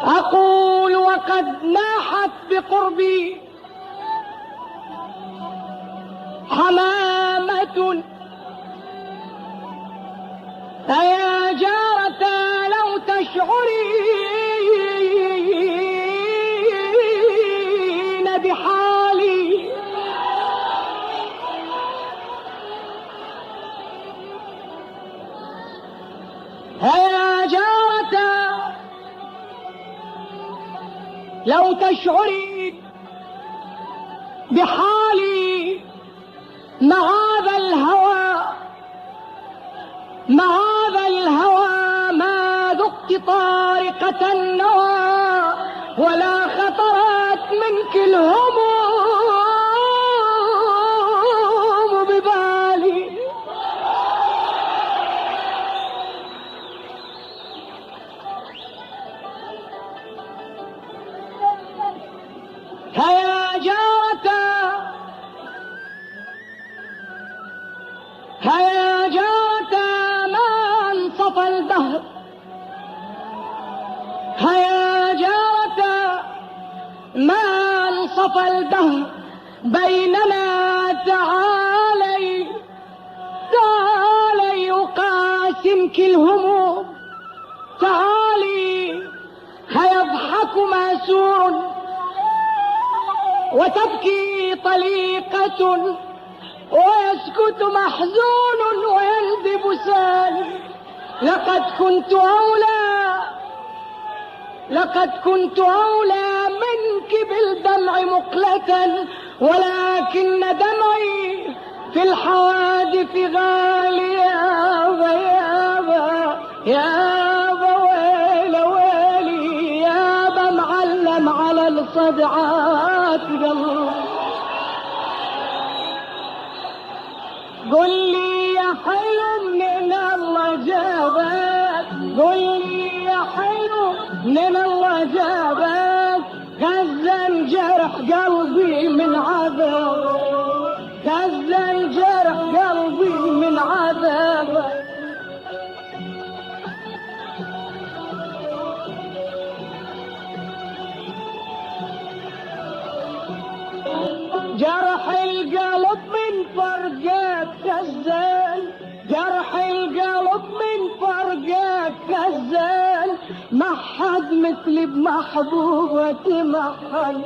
أقول وقد ناحت بقربي حمامة أيا جارة لو تشعرين بحالي أيا جارة لو تشعرين بحالي معاذ الهوى معاذ الهوى ما ذقت طارقة النوى ولا خطرت منك الهموم ببالي هيا جارة هيا جارة ما انصف الدهر هيا جارة ما انصف الدهر بيننا تعالي تعالي يقاسمك الهموم تعالي هيضحك ماسور وتبكي طليقة ويسكت محزون ويندب سالي لقد كنت أولى منك بالدمع مقلة ولكن دمعي في الحوادث غالي يابا ويل ويلي يابا معلم على الصدعات قلبي قل لي يا حلو من الله جابك قل لي يا حلو من الله جابك غزا جرح قلبي من عذاب غزا جرح قلبي من عذابك جرح القلب من فرقك غزال جرح القلب من فرقك غزال ما حد مثلي بمحبوبتي ما حد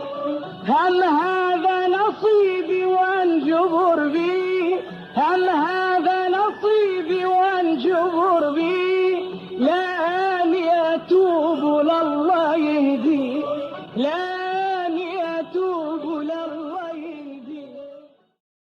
هم هذا نصيبي وانجبر بيه هم هذا نصيبي وانجبر بيه